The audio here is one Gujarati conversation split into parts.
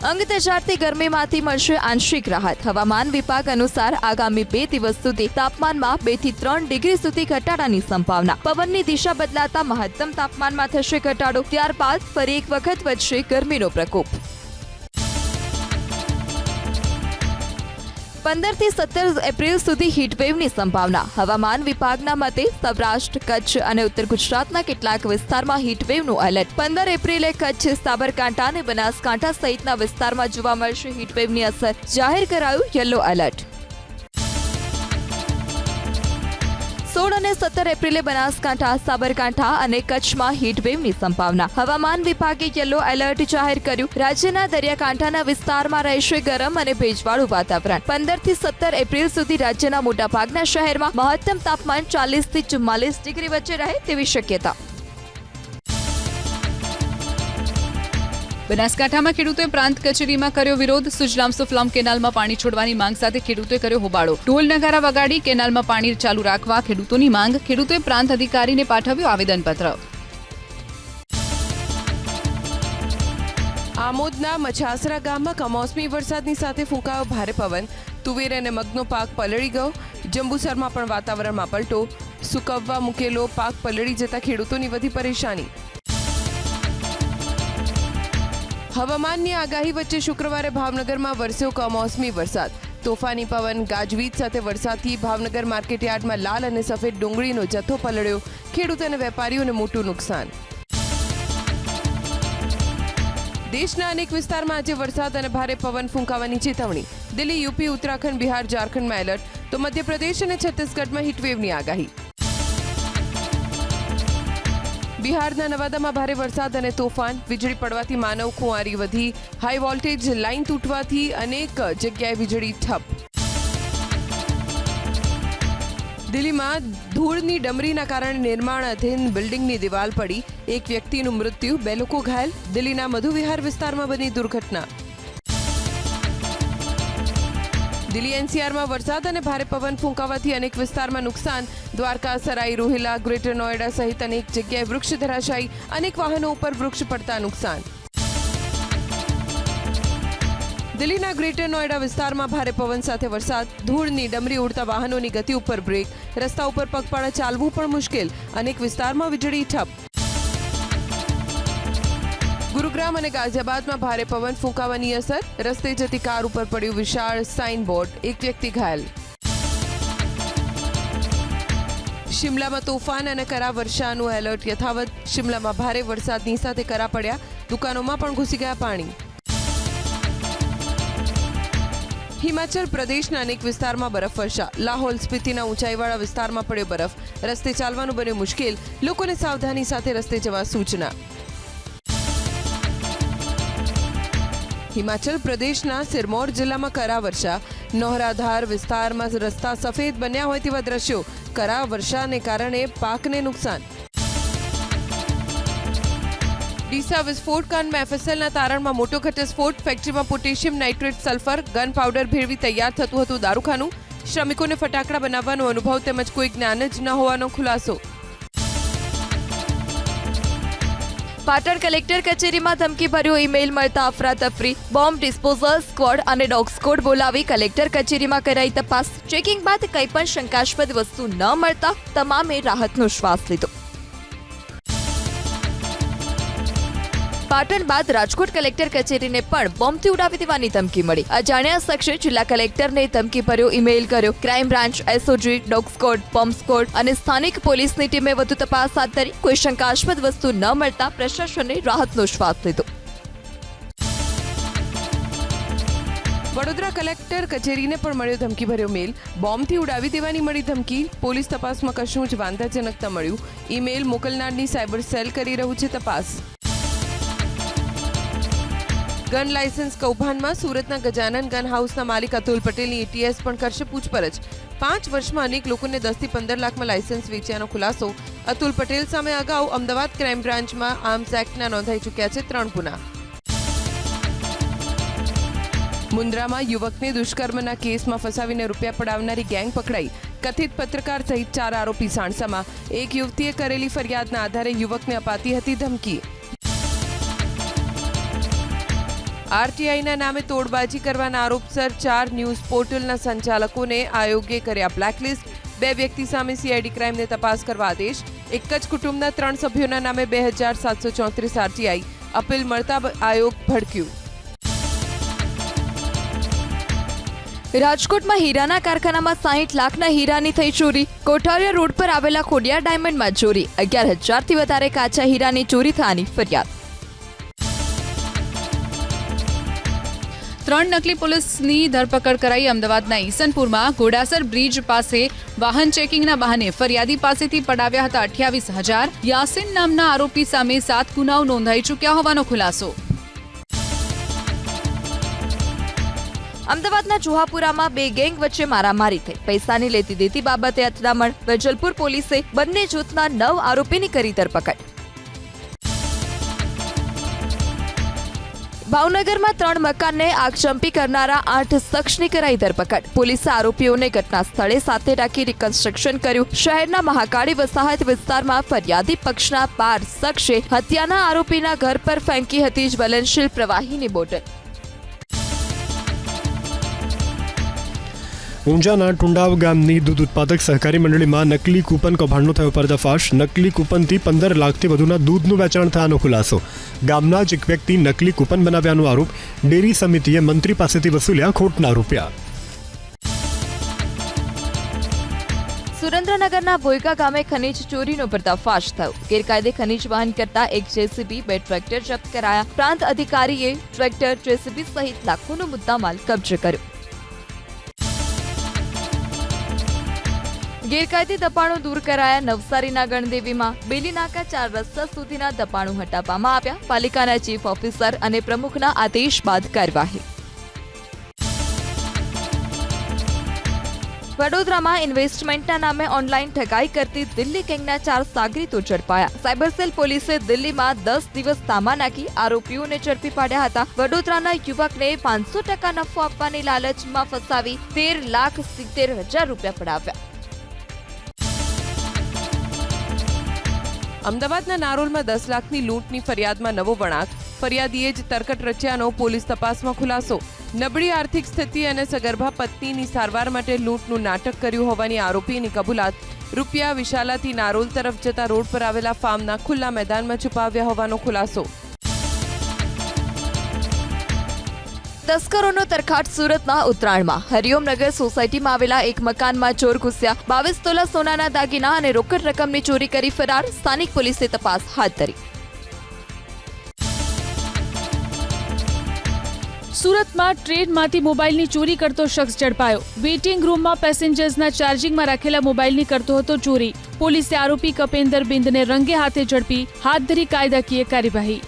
અંગ તેજારતી ગરમીમાંથી મળશે આંશિક રાહત. હવામાન વિભાગ અનુસાર આગામી 2 દિવસ સુધી તાપમાનમાં 2 થી 3 ડિગ્રી સુધી ઘટાડાની સંભાવના. પવનની દિશા બદલાતા મહત્તમ તાપમાનમાં થશે ઘટાડો. ત્યારબાદ ફરી એક વખત વધશે ગરમીનો પ્રકોપ. 15 થી 17 એપ્રિલ સુધી હીટવેવની સંભાવના. હવામાન વિભાગના મતે સૌરાષ્ટ્ર, કચ્છ અને ઉત્તર ગુજરાતના કેટલાક વિસ્તારમાં હીટવેવનું એલર્ટ. 15 એપ્રિલે કચ્છ, સાબરકાંઠા અને બનાસકાંઠા સહિતના વિસ્તારમાં જોવા મળશે હીટવેવની અસર. જાહેર કરાયું યલો એલર્ટ. 16 અને 17 એપ્રિલે બનાસકાંઠા, સાબરકાંઠા અને કચ્છમાં હીટવેવની સંભાવના. હવામાન વિભાગે યલો એલર્ટ જાહેર કર્યું. રાજ્યના દરિયાકાંઠાના વિસ્તારમાં રહેશે ગરમ અને ભેજવાળું વાતાવરણ. 15 થી 17 એપ્રિલ સુધી રાજ્યના મોટાભાગના શહેરમાં મહત્તમ તાપમાન 40 થી 44 ડિગ્રી વચ્ચે રહે તેવી શક્યતા. બનાસકાંઠામાં ખેડૂતોએ પ્રાંત કચેરીમાં કર્યો વિરોધ. સુજલામ સુફલામ કેનાલમાં પાણી છોડવાની માંગ સાથે ખેડૂતોએ કર્યો હોબાળો. ઢોલ નગારા વગાડી કેનાલમાં પાણી ચાલુ રાખવા ખેડૂતોની માંગ. ખેડૂતોએ પ્રાંત અધિકારીને પાઠવ્યું આવેદનપત્ર. આમોદના મછાસરા ગામમાં કમોસમી વરસાદની સાથે ફૂંકાયો ભારે પવન. તુવેર અને મગનો પાક પલળી ગયો. જંબુસરમાં પણ વાતાવરણમાં પલટો. સુકવવા મૂકેલો પાક પલળી જતા ખેડૂતોની વધી પરેશાની. હવામાનની આગાહી વચ્ચે શુક્રવારે ભાવનગરમાં વરસ્યો કમોસમી વરસાદ. તોફાની પવન, ગાજવીજ સાથે વરસાદથી ભાવનગર માર્કેટયાર્ડમાં લાલ અને સફેદ ડુંગળીનો જથ્થો પલળ્યો. ખેડૂત અને વેપારીઓને મોટું નુકસાન. દેશના અનેક વિસ્તારમાં આજે વરસાદ અને ભારે પવન ફૂંકાવાની ચેતવણી. દિલ્હી, યુપી, ઉત્તરાખંડ, બિહાર, ઝારખંડમાં એલર્ટ, તો મધ્યપ્રદેશ અને છત્તીસગઢમાં હીટવેવની આગાહી. બિહારના નવાદામાં ભારે વરસાદ અને તોફાન. વીજળી પડવાથી માનવ ખુવારી વધી. હાઈ વોલ્ટેજ લાઇન તૂટવાથી અનેક જગ્યાએ વીજળી ઠપ. દિલ્હીમાં ધૂળની ડમરીના કારણે નિર્માણાધીન બિલ્ડિંગની દિવાલ પડી. એક વ્યક્તિનું મૃત્યુ, 2 લોકો ઘાયલ. દિલ્હીના મધુવિહાર વિસ્તારમાં બની દુર્ઘટના. દિલ્હી એનસીઆરમાં વરસાદ અને ભારે પવન ફૂંકાવાથી અનેક વિસ્તારમાં નુકસાન. દ્વારકા, સરાઈ રોહિલા, ગ્રેટર નોએડા સહિત અનેક જગ્યાએ વૃક્ષ ધરાશાયી. અનેક વાહનો ઉપર વૃક્ષ પડતા નુકસાન. દિલ્હીના ગ્રેટર નોએડા વિસ્તારમાં ભારે પવન સાથે વરસાદ. ધૂળની ડમરી ઉડતા વાહનોની ગતિ ઉપર બ્રેક. રસ્તા ઉપર પગપાળા ચાલવું પણ મુશ્કેલ. અનેક વિસ્તારમાં વીજળી ઠપ. ગુરુગ્રામ અને ગાઝિયાબાદમાં ભારે પવન ફૂંકાવાની અસર. રસ્તે જતી કાર ઉપર પડ્યું વિશાળ સાઇનબોર્ડ. એક વ્યક્તિ ઘાયલ. શિમલામાં તોફાન અને કરા વર્ષાનું એલર્ટ યથાવત. શિમલામાં ભારે વરસાદની સાથે કરા પડ્યા. દુકાનોમાં પણ ઘૂસી ગયા પાણી. હિમાચલ પ્રદેશના અનેક વિસ્તારમાં બરફવર્ષા. લાહોલ સ્પીતિના ઊંચાઈવાળા વિસ્તારમાં પડ્યો બરફ. રસ્તે ચાલવાનું બન્યું મુશ્કેલ. લોકોને સાવધાની સાથે રસ્તે જવા સૂચના. હિમાચલ પ્રદેશના સિરમૌર જિલ્લામાં કરા વર્ષા. નોહરાધાર વિસ્તારમાં રસ્તા સફેદ બન્યા હોય તેવા દ્રશ્યો. કરા વર્ષાને કારણે પાકને નુકસાન. ડીસા વિસ્ફોટ કાંડમાં એફએસએલના તારણમાં મોટો ઘટસ્ફોટ. ફેક્ટરીમાં potassium nitrate, sulphur, gun powder ભેળવી તૈયાર થતું હતું દારૂખાનું. શ્રમિકોને ફટાકડા બનાવવાનો અનુભવ તેમજ કોઈ જ્ઞાન જ ન હોવાનો ખુલાસો. પાટણ કલેક્ટર કચેરીમાં ધમકીભર્યો ઈમેલ મળતા અફરાતફરી. બોમ્બ ડિસ્પોઝલ સ્ક્વોડ અને ડોગ સ્ક્વોડ બોલાવી કલેક્ટર કચેરીમાં કરાઈ તપાસ. ચેકિંગ બાદ કંઈ પણ શંકાસ્પદ વસ્તુ ન મળતા તમામે રાહતનો શ્વાસ લીધો. પાટણ બાદ રાજકોટ કલેક્ટર કચેરીને પણ બોમ્બથી ઉડાવી દેવાની ધમકી મળી. અજાણ્યા શખ્સે જિલ્લા કલેક્ટરને ધમકીભર્યો ઈમેલ કર્યો. Crime branch, SOG, dog squad, bomb squad અને સ્થાનિક પોલીસની ટીમે વધુ તપાસ હાથ ધરી. કોઈ શંકાસ્પદ વસ્તુ ન મળતા પ્રશાસને રાહતનો શ્વાસ લીધો. વડોદરા કલેક્ટર કચેરીને પણ મળ્યો ધમકીભર્યો મેલ. બોમ્બથી ઉડાવી દેવાની મળી ધમકી. પોલીસ તપાસમાં કશું જ વાંધાજનક ન મળ્યું. ઈમેલ મોકલનારની સાયબર સેલ કરી રહ્યું છે તપાસ. ગન લાયસન્સ કૌભાંડમાં સુરતના ગજાનન ગન હાઉસના માલિક અતુલ પટેલની એટીએસ પણ કરશે પૂછપરછ. 5 વર્ષમાં અનેક લોકોને 10 થી 15 લાખમાં લાયસન્સ વેચ્યાનો ખુલાસો. અતુલ પટેલ સામે અગાઉ અમદાવાદ ક્રાઇમ બ્રાન્ચમાં આર્મ્સ એક્ટના નોંધાઈ ચૂક્યા છે 3 ગુના. મુન્દ્રામાં યુવકને દુષ્કર્મના કેસમાં ફસાવીને રૂપિયા પડાવનારી ગેંગ પકડાઈ. કથિત પત્રકાર સહિત 4 આરોપી સાણસામાં. એક યુવતીએ કરેલી ફરિયાદના આધારે યુવકને અપાતી હતી ધમકી. આરટીઆઈના નામે તોડબાજી કરવાના આરોપસર 4 ન્યૂઝ પોર્ટલના સંચાલકોને આયોગે કર્યા બ્લેકલિસ્ટ. 2 વ્યક્તિ સામે સીઆઈડી ક્રાઇમને તપાસ કરવા આદેશ. એક જ કુટુંબના 3 સભ્યોના નામે 2734 આરટીઆઈ. અપીલ મળતા આયોગ ભડક્યું. રાજકોટમાં હીરાના કારખાનામાં 60 લાખના હીરાની થઈ ચોરી. કોઠારિયા રોડ પર આવેલા ખોડિયાર ડાયમંડમાં ચોરી. 11,000થી વધારે કાચા હીરાની ચોરી થવાની ફરિયાદ. 3 નકલી પોલીસની ધરપકડ કરાઈ. અમદાવાદના ઈસનપુરમાં ઘોડાસર બ્રિજ પાસે વાહન ચેકિંગના બહાને ફરિયાદી પાસેથી પડાવ્યા હતા 28,000. યાસીન નામના આરોપી સામે 7 ગુનાઓ નોંધાઈ ચૂક્યા હોવાનો ખુલાસો. અમદાવાદના જુહાપુરામાં 2 ગેંગ વચ્ચે મારામારી થઈ. પૈસાની લેતી દેતી બાબતે અથડામણ. વેજલપુર પોલીસે બંને જૂથના 9 આરોપીની કરી ધરપકડ. ભાવનગરમાં 3 મકાનને આગચંપી કરનારા 8 શખ્સની કરાઈ ધરપકડ. પોલીસે આરોપીઓને ઘટના સ્થળે સાથે રાખી રિકન્સ્ટ્રક્શન કર્યું. શહેરના મહાકાળી વસાહત વિસ્તારમાં ફરિયાદી પક્ષના 12 શખ્સે હત્યાના આરોપીના ઘર પર ફેંકી હતી જ્વલનશીલ પ્રવાહીની બોટલ. ઊંઝાના ટુંડાવ ગામની દૂધ ઉત્પાદક સહકારી મંડળીમાં નકલી કૂપન કૌભાંડનો થયો પર્દાફાશ. નકલી કૂપનથી 15 લાખથી વધુના દૂધનું વેચાણ થયાનો ખુલાસો. ગામના જ એક વ્યક્તિ નકલી કૂપન બનાવ્યાનો આરોપ. ડેરી સમિતિએ મંત્રી પાસેથી વસૂલ્યા ખોટના રૂપિયા. સુરેન્દ્રનગરના ભોયકા ગામે ખનીજ ચોરીનો પર્દાફાશ થયો. ગેરકાયદે ખનીજ વહન કરતા એક જેસીબી, 2 ટ્રેક્ટર જપ્ત કરાયા. પ્રાંત અધિકારીએ ટ્રેક્ટર, જેસીબી સહિત લાખોનો મુદ્દામાલ કબજે કર્યો. ગેરકાયદે દબાણો દૂર કરાયા. નવસારીના ગણદેવીમાં બેલીનાકા 4 રસ્તા સુધીના દબાણો હટાવવામાં આવ્યા. પાલિકાના ચીફ ઓફિસર અને પ્રમુખના આદેશ બાદ કાર્યવાહી. વડોદરામાં ઇન્વેસ્ટમેન્ટના નામે ઓનલાઈન ઠગાઈ કરતી દિલ્હી ગેંગના 4 સાગરીતો ઝડપાયા. સાયબર સેલ પોલીસે દિલ્હીમાં 10 દિવસ તામા નાખી આરોપીઓને ઝડપી પાડ્યા હતા. વડોદરાના યુવકને 500% નફો આપવાની લાલચમાં ફસાવી 13,70,000 રૂપિયા પડાવ્યા. અમદાવાદના નારોલમાં 10 લાખની લૂંટની ફરિયાદમાં નવો વળાંક. ફરિયાદીએ જ તરકટ રચ્યાનો પોલીસ તપાસમાં ખુલાસો. નબળી આર્થિક સ્થિતિ અને સગર્ભા પત્નીની સારવાર માટે લૂંટનું નાટક કર્યું હોવાની આરોપીની કબૂલાત. રૂપિયા વિશાલાથી નારોલ તરફ જતા રોડ પર આવેલા ફાર્મના ખુલ્લા મેદાનમાં છુપાવ્યા હોવાનો ખુલાસો. તસ્કરોનો તરખાટ સુરતના ઉત્તરાયણમાં. હરિઓમનગર સોસાયટીમાં આવેલા એક મકાનમાં ચોર ઘૂસ્યા. 22 તોલા સોનાના દાગીના અને રોકડ રકમની ચોરી કરી ફરાર. સ્થાનિક પોલીસે તપાસ હાથ ધરી. સુરતમાં ટ્રેનમાંથી મોબાઈલની ચોરી કરતો શખ્સ ઝડપાયો. વેઇટિંગ રૂમમાં પેસેન્જર્સના ચાર્જિંગમાં રાખેલા મોબાઈલની કરતો હતો ચોરી. પોલીસે આરોપી કપેન્દર બિંદને રંગે હાથે ઝડપી હાથ ધરી કાયદાકીય કાર્યવાહી.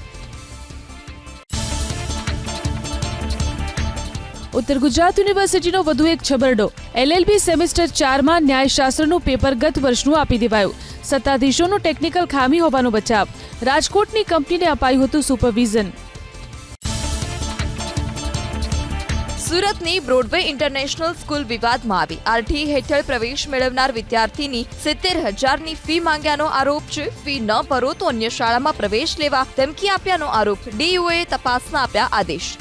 ઉત્તર ગુજરાત યુનિવર્સિટીનો વધુ એક છબરડો. LLB સેમેસ્ટર 4માં ન્યાયશાસ્ત્રનું પેપર ગત વર્ષનું આપી દેવાયું. સત્તાધીશોનું ટેકનિકલ ખામી હોવાનો બચાવ. રાજકોટની કંપનીને અપાયું હતું સુપરવિઝન. સુરતની બ્રોડવે ઇન્ટરનેશનલ સ્કૂલ વિવાદમાં આવી. આરટી હેઠળ પ્રવેશ મેળવનાર વિદ્યાર્થીની 70,000ની ફી માંગ્યાનો આરોપ છે. ફી ન ભરો તો અન્ય શાળામાં પ્રવેશ લેવા ધમકી આપ્યાનો આરોપ. ડીયુએ તપાસના આપ્યા આદેશ.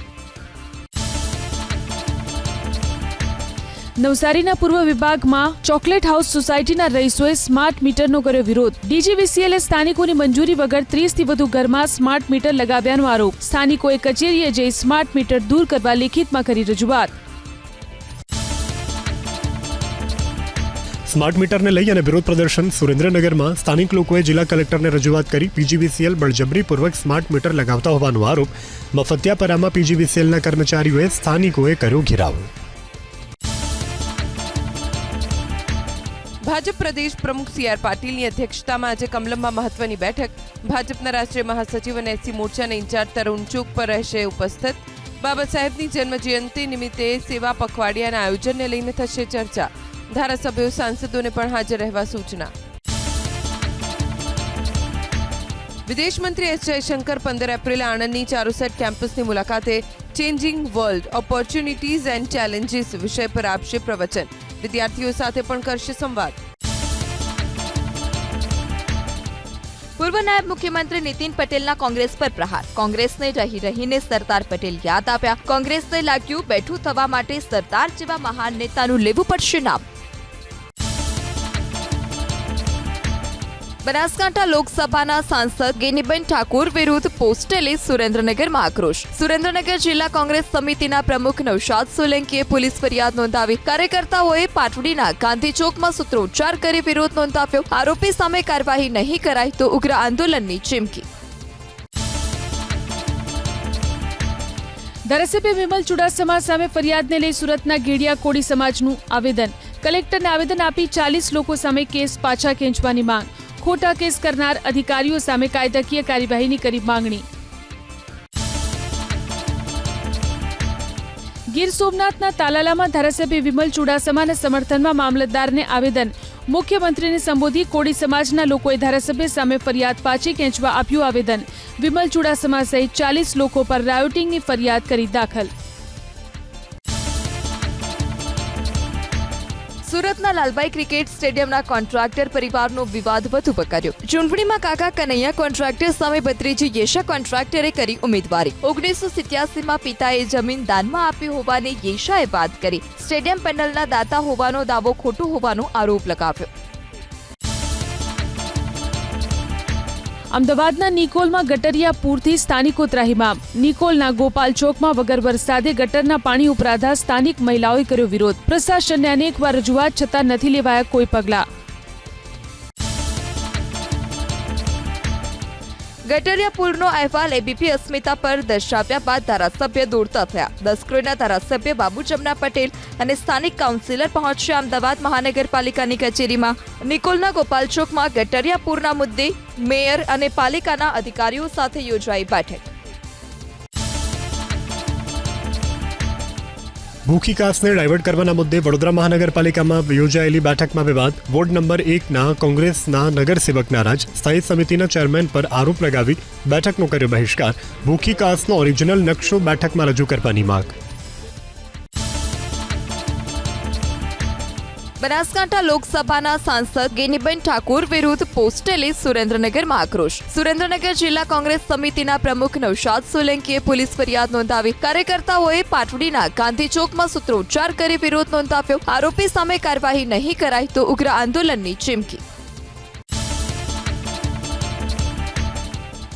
નવસારીના પૂર્વ વિભાગમાં ચોકલેટ હાઉસ સોસાયટીના રહીશોએ સ્માર્ટ મીટરનો કર્યો વિરોધ. DGVCLએ સ્થાનિકોની મંજૂરી વગર 30થી વધુ ઘરમાં સ્માર્ટ મીટર લગાવ્યાનો આરોપ. સ્થાનિકોએ કચેરીએ જઈ સ્માર્ટ મીટર દૂર કરવા લેખિતમાં કરી રજૂઆત. સ્માર્ટ મીટરને લઈ અને વિરોધ પ્રદર્શન. સુરેન્દ્રનગરમાં સ્થાનિક લોકોએ જિલ્લા કલેક્ટરને રજૂઆત કરી. PGVCL બળજબરીપૂર્વક સ્માર્ટ મીટર લગાવતા હોવાનો આરોપ. મફતિયાપરામાં PGVCLના કર્મચારીઓએ સ્થાનિકોએ કર્યો ઘેરાવ. ભાજપ પ્રદેશ પ્રમુખ CR પાટીલની અધ્યક્ષતામાં આજે કમલમમાં મહત્વની બેઠક. ભાજપના રાષ્ટ્રીય મહાસચિવ અને SC મોરચાના ઇન્ચાર્જ તરુણ ચુગ પર રહેશે ઉપસ્થિત. બાબા સાહેબની જન્મજયંતિ નિમિત્તે સેવા પખવાડિયાના આયોજનને લઈને થશે ચર્ચા. ધારાસભ્યો સાંસદોને પણ હાજર રહેવા સૂચના. વિદેશ મંત્રી S જયશંકર 15 એપ્રિલે આણંદની ચારુસેટ કેમ્પસની મુલાકાતે changing world opportunities and challenges વિષય પર આપશે પ્રવચન. વિદ્યાર્થીઓ સાથે પણ કરશે સંવાદ. પૂર્વ નાયબ મુખ્યમંત્રી નીતિન પટેલના કોંગ્રેસ પર પ્રહાર. કોંગ્રેસને રહી રહીને સરદાર પટેલ યાદ આપ્યા. કોંગ્રેસને લાગ્યું બેઠું થવા માટે સરદાર જેવા મહાન નેતાનું લેવું પડશે નામ. બનાસકાંઠા લોકસભાના સાંસદ ગેનીબેન ઠાકોર વિરુદ્ધ પોસ્ટેલે સુરેન્દ્રનગરમાં આક્રોશ. સુરેન્દ્રનગર જિલ્લા કોંગ્રેસ સમિતિના પ્રમુખ નૌશાદ સોલંકીએ પોલીસ ફરિયાદ નોંધાવી. કાર્યકર્તાઓએ પાટડીના ગાંધી ચોકમાં સૂત્રોચ્ચાર કરી વિરોધ નોંધાવ્યો. આરોપી સામે કાર્યવાહી નહીં કરાય તો ઉગ્ર આંદોલનની ચીમકી. ધારાસભ્ય વિમલ ચુડાસમા સામે ફરિયાદને લઈ સુરતના ગેડિયા કોળી સમાજનું આવેદન. કલેક્ટરને આવેદન આપી 40 લોકો સામે કેસ પાછા ખેંચવાની માંગ. ખોટા કેસ કરનાર અધિકારીઓ સામે કાયદાકીય કાર્યવાહીની કરી માંગણી. ગીર સોમનાથના તાલાલામાં ધારાસભ્ય વિમલ ચુડાસમાના સમર્થનમાં મામલતદારને આવેદન. મુખ્યમંત્રીને સંબોધી કોળી સમાજના લોકોએ ધારાસભ્ય સામે ફરિયાદ પાછી ખેંચવા આપ્યું આવેદન. વિમલ ચુડાસમા સહિત 40 લોકો પર રાયોટિંગની ફરિયાદ કરી દાખલ. સુરતના લાલભાઈ ક્રિકેટ સ્ટેડિયમના કોન્ટ્રાક્ટર પરિવારનો વિવાદ વધુ વકર્યો. ચૂંટણીમાં કાકા કનૈયા કોન્ટ્રાક્ટર સામે ભત્રીજી યેશા કોન્ટ્રાક્ટરે કરી ઉમેદવારી. 1987માં પિતાએ જમીન દાનમાં આપી હોવાની યેશાએ વાત કરી. સ્ટેડિયમ પેનલના દાતા હોવાનો દાવો ખોટો હોવાનો આરોપ લગાવ્યો. અમદાવાદના નિકોલમાં ગટરિયા પૂરથી સ્થાનિકો ત્રાહિમામ. નિકોલના ગોપાલ ચોકમાં વગર વરસાદે ગટરના પાણી ઉપરાધા સ્થાનિક મહિલાઓએ કર્યો વિરોધ. પ્રશાસનને અનેકવાર રજૂઆત છતાં નથી લેવાયા કોઈ પગલાં. ગટરિયા પુલનો અહેવાલ એબીપી અસ્મિતા પર દર્શાવ્યા બાદ ધારાસભ્ય દોડતા થયા. દસક્રોઈના ધારાસભ્ય બાબુ જમના પટેલ અને સ્થાનિક કાઉન્સિલર પહોંચ્યા અમદાવાદ મહાનગરપાલિકાની કચેરીમાં. નિકોલના ગોપાલ ચોકમાં ગટરિયા પૂરના મુદ્દે મેયર અને પાલિકાના અધિકારીઓ સાથે યોજાઈ બેઠક. ભૂખી કાસને ડાયવર્ટ કરવાના મુદ્દે વડોદરા મહાનગરપાલિકામાં યોજાયેલી બેઠકમાં વિવાદ. વોર્ડ નંબર 1ના કોંગ્રેસના નગરસેવક નારાજ. સ્થાયી સમિતિના ચેરમેન પર આરોપ લગાવી બેઠકનો કર્યો બહિષ્કાર. ભૂખી કાસનો ઓરિજિનલ નકશો બેઠકમાં રજૂ કરવાની માંગ. બનાસકાંઠા લોકસભાના સાંસદ ગેનીબેન ઠાકોર વિરુદ્ધ પોસ્ટેલે સુરેન્દ્રનગરમાં આક્રોશ. સુરેન્દ્રનગર જિલ્લા કોંગ્રેસ સમિતિના પ્રમુખ નૌશાદ સોલંકીએ પોલીસ ફરિયાદ નોંધાવી. કાર્યકર્તાઓએ પાટડીના ગાંધી ચોકમાં સૂત્રોચ્ચાર કરી વિરોધ નોંધાવ્યો. આરોપી સામે કાર્યવાહી નહીં કરાય તો ઉગ્ર આંદોલનની ચીમકી.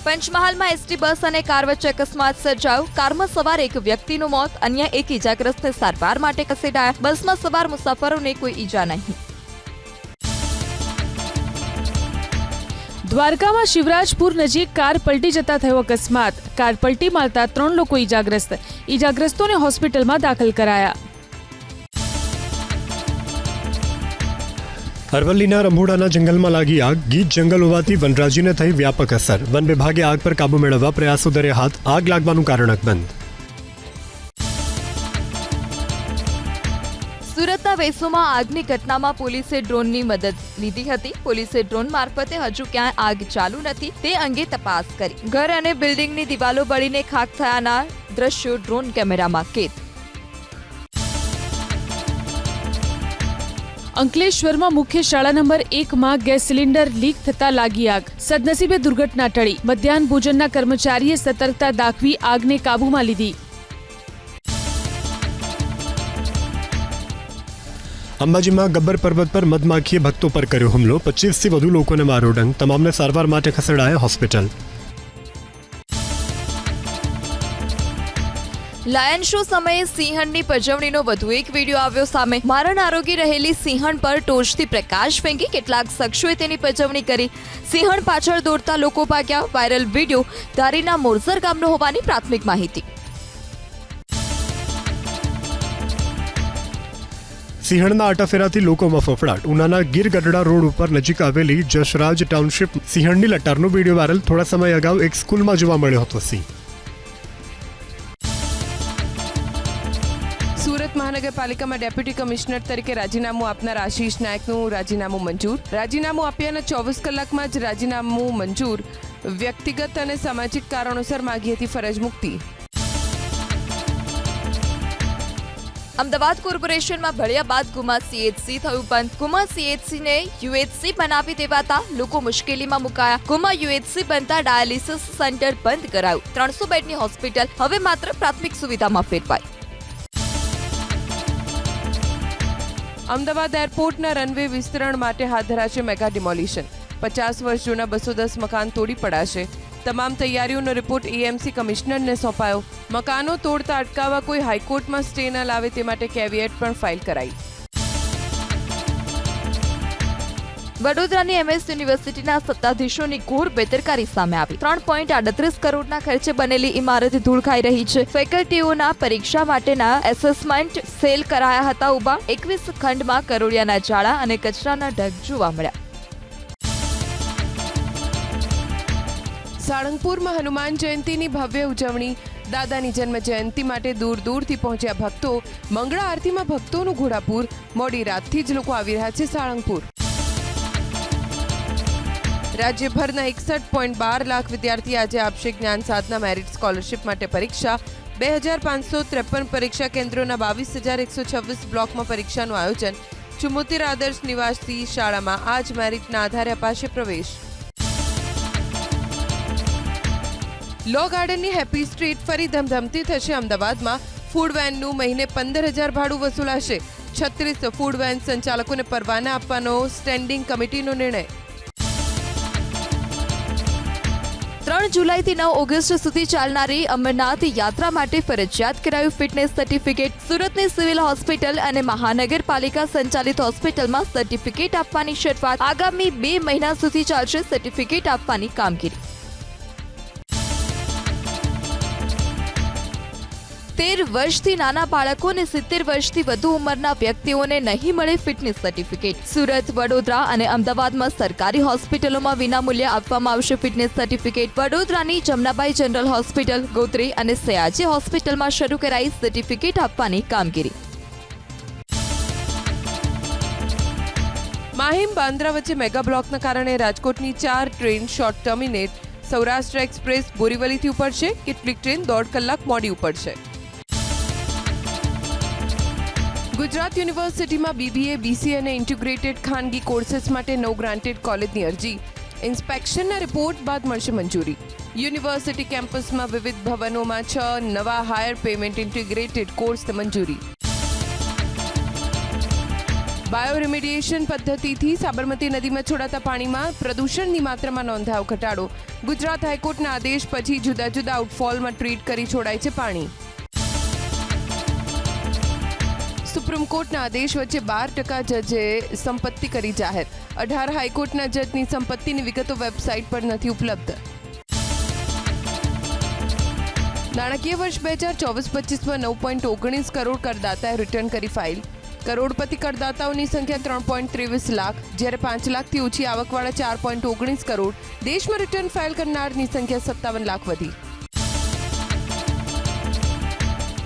પંચમહાલમાં એસટી બસ અને કાર વચ્ચે અકસ્માત સર્જાયો. કારમાં સવાર એક વ્યક્તિનું મોત, અન્ય એક ઈજાગ્રસ્તને સારવાર માટે ખસેડાયા. બસમાં સવાર મુસાફરોને કોઈ ઈજા નહીં. દ્વારકામાં શિવરાજપુર નજીક કાર પલટી જતા થયો અકસ્માત. કાર પલટી મારતા 3 લોકો ઈજાગ્રસ્ત. ઈજાગ્રસ્તોને હોસ્પિટલમાં દાખલ કરાયા. અરવલ્લીના રંભોડાના જંગલમાં લાગી આગ. ગીચ જંગલ હોવાથી વનરાજીને થઈ વ્યાપક અસર. વન વિભાગે આગ પર કાબુ મેળવવા પ્રયાસો ધર્યા હાથ. આગ લાગવાનું કારણ અકબંધ. સુરતના વેસુમાં આગની ઘટનામાં પોલીસે ડ્રોનની મદદ લીધી હતી. પોલીસે ડ્રોન મારફતે હજુ ક્યાંય આગ ચાલુ નથી તે અંગે તપાસ કરી. ઘર અને બિલ્ડિંગની દિવાલો બળીને ખાખ થયાના દ્રશ્યો ડ્રોન કેમેરામાં કેદ. અંકલેશ્વરમાં મુખ્ય શાળા નંબર 1માં ગેસ સિલિન્ડર લીક થતા લાગી આગ. સદનસીબે દુર્ઘટના ટળી. મધ્યાહન ભોજનના કર્મચારીએ સતર્કતા દાખવી આગને કાબૂમાં લીધી. અંબાજીમાં ગબ્બર પર્વત પર મધમાખીએ ભક્તો પર કર્યો હુમલો. 25થી વધુ લોકોને માર્યો ડંખ. તમામને સારવાર માટે ખસેડાયા હોસ્પિટલ. લાયન શો સમયે સિંહણની પજવણીનો વધુ એક વિડીયો આવ્યો સામે. મારણ આરોગી રહેલી સિંહણ પર ટોર્ચથી પ્રકાશ ફેંકી કેટલાક શખ્સોએ તેની પજવણી કરી. સિંહણ પાછળ દોડતા લોકો ભાગ્યા. વાયરલ વિડીયો ધારીના મોરસર ગામનો હોવાની પ્રાથમિક માહિતી. સિંહણના આટાફેરાથી લોકોમાં ફફડાટ. ઉનાના ગીર ગઢડા રોડ ઉપર નજીક આવેલી જશરાજ ટાઉનશીપ સિંહણની લટારનો વિડીયો વાયરલ. થોડા સમય અગાઉ એક સ્કૂલમાં જોવા મળ્યો હતો સિંહ. સુરત મહાનગરપાલિકામાં ડેપ્યુટી કમિશનર તરીકે રાજીનામું આપનાર આશીષ નાયકનું રાજીનામું મંજૂર. રાજીનામું આપ્યાના 24 કલાકમાં જ રાજીનામું મંજૂર. વ્યક્તિગત અને સામાજિક કારણોસર માગી હતી ફરજ મુક્તિ. અમદાવાદ કોર્પોરેશનમાં ભળ્યા બાદ ગુમા CHC થયું બંધ. ગુમા CHC ને UHC બનાવી દેવાતા લોકો મુશ્કેલીમાં મુકાયા. ગુમા UHC બનતા ડાયાલિસિસ સેન્ટર બંધ કરાયું. 300 બેડની હોસ્પિટલ હવે માત્ર પ્રાથમિક સુવિધામાં ફેરવાઈ. અમદાવાદ એરપોર્ટના રનવે વિસ્તરણ માટે હાથ ધરાશે મેગા ડિમોલિશન. 50 વર્ષ જૂના 210 મકાન તોડી પડાશે. તમામ તૈયારીઓનો રિપોર્ટ AMC કમિશનરને સોંપાયો. મકાનો તોડતા અટકાવવા કોઈ હાઈકોર્ટમાં સ્ટે ન લાવે તે માટે કેવિએટ પણ ફાઇલ કરાઈ. વડોદરાની MS યુનિવર્સિટીના સત્તાધીશોની ઘોર બેદરકારી સામે આવી. 3.38 કરોડના ખર્ચે બનેલી ઇમારત ધૂળ ખાઈ રહી છે. ફેકલ્ટીઓના પરીક્ષા માટેના એસેસમેન્ટ સેલ કરાયા હતા ઉભા. 21 ખંડમાં કરોડિયાના જાળા અને કચરાના ઢગ જોવા મળ્યા. સાળંગપુરમાં હનુમાન જયંતીની ભવ્ય ઉજવણી. દાદાની જન્મ જયંતી માટે દૂર દૂરથી પહોંચ્યા ભક્તો. મંગળા આરતીમાં ભક્તોનું ઘોડાપૂર. મોડી રાતથી જ લોકો આવી રહ્યા છે સાળંગપુર. રાજ્યભરના 61.12 લાખ વિદ્યાર્થી આજે આપશે જ્ઞાન સાધના મેરિટ સ્કોલરશિપ માટે પરીક્ષા. 2553 પરીક્ષા કેન્દ્રોના 22,126 બ્લોકમાં પરીક્ષાનું આયોજન. 74 આદર્શ નિવાસી શાળામાં આજ મેરિટના આધારે અપાશે પ્રવેશ. લો ગાર્ડનની હેપી સ્ટ્રીટ ફરી ધમધમતી થશે અમદાવાદમાં. ફૂડ વેનનું મહિને 15,000 ભાડું વસૂલાશે. 36 ફૂડ વેન સંચાલકોને પરવાના આપવાનો સ્ટેન્ડિંગ કમિટીનો નિર્ણય. 3 જુલાઈથી 9 ઓગસ્ટ સુધી ચાલનારી અમરનાથ યાત્રા માટે ફરજિયાત કરાયું ફિટનેસ સર્ટિફિકેટ. સુરતની સિવિલ હોસ્પિટલ અને મહાનગરપાલિકા સંચાલિત હોસ્પિટલમાં સર્ટિફિકેટ આપવાની શરૂઆત. આગામી 2 મહિના સુધી ચાલશે સર્ટિફિકેટ આપવાની કામગીરી. 13 વર્ષથી નાના બાળકો અને 70 વર્ષથી વધુ ઉંમરના વ્યક્તિઓને નહીં મળે ફિટનેસ સર્ટિફિકેટ. સુરત, વડોદરા અને અમદાવાદમાં સરકારી હોસ્પિટલોમાં વિનામૂલ્યે આપવામાં આવશે ફિટનેસ સર્ટિફિકેટ. વડોદરાની જમનાબાઈ જનરલ હોસ્પિટલ, ગોત્રી અને સયાજી હોસ્પિટલમાં શરૂ કરાઈ સર્ટિફિકેટ આપવાની કામગીરી. માહિમ બાંદ્રા વચ્ચે મેગા બ્લોકના કારણે રાજકોટની 4 train short terminate. Saurashtra express બોરીવલીથી ઉપડશે. કેટલીક ટ્રેન 1.5 કલાક મોડી ઉપડશે. ગુજરાત યુનિવર્સિટીમાં BBA, BCA અને ઇન્ટિગ્રેટેડ ખાનગી કોર્सेस માટે 9 ગ્રાન્ટેડ કોલેજની અરજી. ઇન્સ્પેક્શનના રિપોર્ટ બાદ મળશે મંજૂરી. યુનિવર્સિટી કેમ્પસમાં વિવિધ ભવનોમાં 6 નવા હાયર પેમેન્ટ ઇન્ટિગ્રેટેડ કોર્સને મંજૂરી. બાયોરિમેડિયેશન પદ્ધતિથી સાબરમતી નદીમાં છોડાતા પાણીમાં પ્રદૂષણની માત્રામાં નોંધાયો ઘટાડો. ગુજરાત હાઈકોર્ટના આદેશ પછી જુદા જુદા આઉટફોલમાં ટ્રીટ કરી છોડાય છે પાણી. સુપ્રીમ કોર્ટના આદેશ વચ્ચે 12% જજે સંપત્તિ કરી જાહેર. 18 હાઈકોર્ટના જજની સંપત્તિની વિગતો વેબસાઇટ પર નથી ઉપલબ્ધ. નાણાકીય વર્ષ 2024-25માં 9.19 કરોડ કરદાતાએ રિટર્ન કરી ફાઇલ. કરોડપતિ કરદાતાઓની સંખ્યા 3.23 લાખ, જ્યારે 5 લાખથી ઓછી આવકવાળા 4.19 કરોડ. દેશમાં રિટર્ન ફાઇલ કરનારની સંખ્યા 57 લાખ વધી.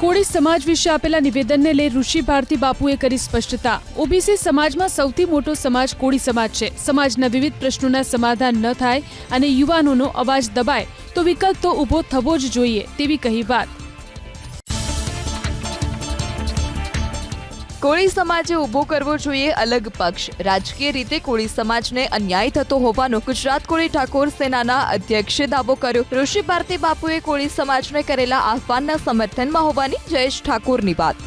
કોળી સમાજ વિશે આપેલા નિવેદનને લઈ ઋષિ ભારતી બાપુએ કરી સ્પષ્ટતા. ઓબીસી સમાજમાં સૌથી મોટો સમાજ કોળી સમાજ છે. સમાજના વિવિધ પ્રશ્નોના સમાધાન ન થાય અને યુવાનોનો અવાજ દબાય તો વિકલ્પ તો ઊભો થવો જ જોઈએ તેવી કહી વાત. કોળી સમાજે ઊભો કરવો જોઈએ અલગ પક્ષ. રાજકીય રીતે કોળી સમાજને અન્યાય થતો હોવાનો ગુજરાત કોળી ઠાકોર સેનાના અધ્યક્ષે દાવો કર્યો. ઋષિ ભારતી બાપુએ કોળી સમાજને કરેલા આહ્વાનના સમર્થનમાં હોવાની જયેશ ઠાકોરની વાત.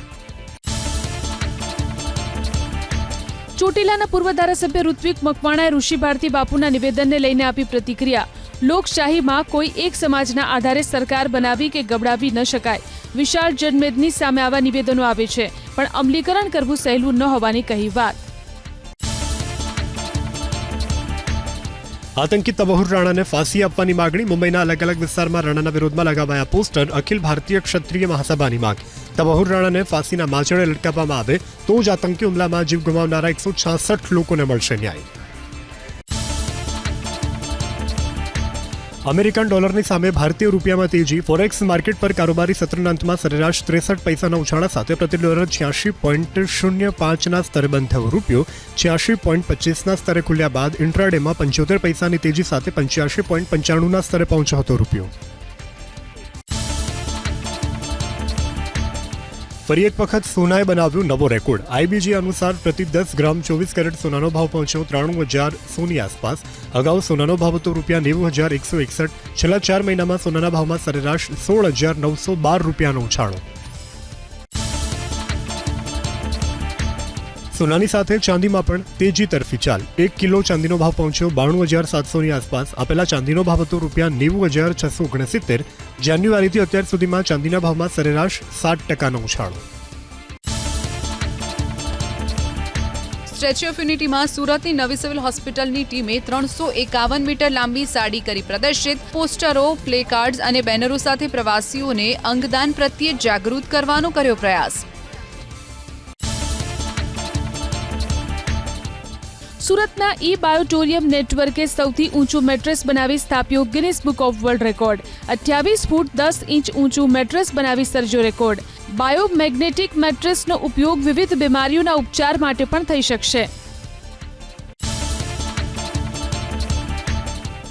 ચોટીલાના પૂર્વ ધારાસભ્ય ઋત્વિક મકવાણાએ ઋષિ ભારતી બાપુના નિવેદનને લઈને આપી પ્રતિક્રિયા. લોકશાહીમાં કોઈ એક સમાજના આધારે સરકાર બનાવી કે ગબડાવી ન શકાય. વિશાળ જનમેદની સામે આવા નિવેદનો આવે છે, પણ અમલીકરણ કરવું સહેલું ન હોવાની કહી વાત. આતંકી તબહુર રાણાને ફાંસી આપવાની માગણી. મુંબઈના અલગ અલગ વિસ્તારમાં રાણાના વિરોધમાં લગાવાયા પોસ્ટર. અખિલ ભારતીય ક્ષત્રિય મહાસભાની માંગ. તબહુર રાણાને ફાંસીના માંચડે લટકાવવામાં આવે તો જ આતંકી હુમલામાં જીવ ગુમાવનારા 166 લોકોને મળશે ન્યાય. અમેરિકન ડોલરની સામે ભારતીય રૂપિયામાં તેજી. ફોરેક્સ માર્કેટ પર કારોબારી સત્રના અંતમાં સરેરાશ 63 પૈસાના ઉછાળા સાથે પ્રતિ ડોલર 86.05ના સ્તરે બંધ થયો. રૂપિયો 86.25ના સ્તરે ખુલ્યા બાદ ઇન્ટ્રાડેમાં 75 પૈસાની તેજી સાથે 85.95ના સ્તરે પહોંચ્યો હતો રૂપિયો. ફરી એક વખત સોનાએ બનાવ્યો નવો રેકોર્ડ. આઈબીજી અનુસાર પ્રતિ 10 ગ્રામ 24 કેરેટ સોનાનો ભાવ પહોંચ્યો 93,000 આસપાસ. અગાઉ સોનાનો ભાવ હતો ₹90,161. છેલ્લા 4 મહિનામાં સોનાના ભાવમાં સરેરાશ ₹16,912નો ઉછાળો. સોનાની સાથે ચાંદીમાં પણ તેજી તરફી ચાલ. 1 કિલો ચાંદીનો ભાવ પહોંચ્યો 92,700ની આસપાસ. આપેલા ચાંદીનો ભાવ હતો ₹90,669. જાન્યુઆરીથી અત્યાર સુધીમાં ચાંદીના ભાવમાં સરેરાશ 7%નો ઉછાળો. સ્ટેચ્યુ ઓફ યુનિટીમાં સુરતની નવી સિવિલ હોસ્પિટલની ટીમે 351 મીટર લાંબી સાડી કરી પ્રદર્શિત. પોસ્ટરો, પ્લે કાર્ડ્સ અને બેનરો સાથે પ્રવાસીઓને અંગદાન પ્રત્યે જાગૃત કરવાનો કર્યો પ્રયાસ. સુરતના ઈ બાયોટોરિયમ નેટવર્કે સૌથી ઊંચું મેટ્રેસ બનાવી સ્થાપ્યો Guinness book of world record. 28 foot 10 inch ઊંચું મેટ્રેસ બનાવી સર્જ્યો રેકોર્ડ. બાયોમેગ્નેટિક મેટ્રેસનો ઉપયોગ વિવિધ બીમારીઓના ઉપચાર માટે પણ થઈ શકશે.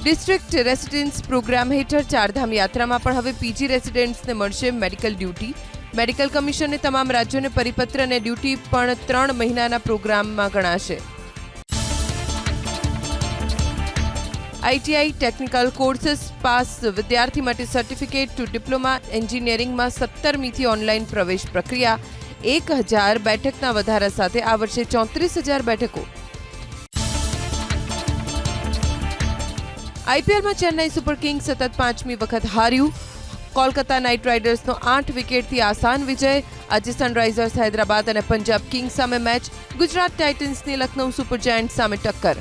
ડિસ્ટ્રિક્ટ રેસિડેન્સ પ્રોગ્રામ હેઠળ ચારધામ યાત્રામાં પણ હવે પીજી રેસિડેન્ટ્સને મળશે મેડિકલ ડ્યુટી. મેડિકલ કમિશને તમામ રાજ્યોને પરિપત્ર અને ડ્યુટી પણ 3 મહિનાના પ્રોગ્રામમાં ગણાશે. આઈટીઆઈ ટેકનિકલ કોર્सेस પાસ વિદ્યાર્થી માટે સર્ટિફિકેટ ટુ ડિપ્લોમા એન્જિનિયરિંગમાં 17મીથી ઓનલાઈન પ્રવેશ પ્રક્રિયા. 1,000 બેઠકના વધારા સાથે આ વર્ષે 34,000 બેઠકો. આઈપીએલમાં ચેન્નાઈ સુપર કિંગ્સ સતત 5મી વખત હાર્યું. કોલકાતા નાઇટ રાઇડર્સનો 8 વિકેટથી આસાન વિજય. આજે સનરાઇઝર્સ હૈદરાબાદ અને પંજાબ કિંગ્સ સામે મેચ. ગુજરાત ટાઇટન્સની લખનઉ સુપર જાયન્ટ્સ સામે ટક્કર.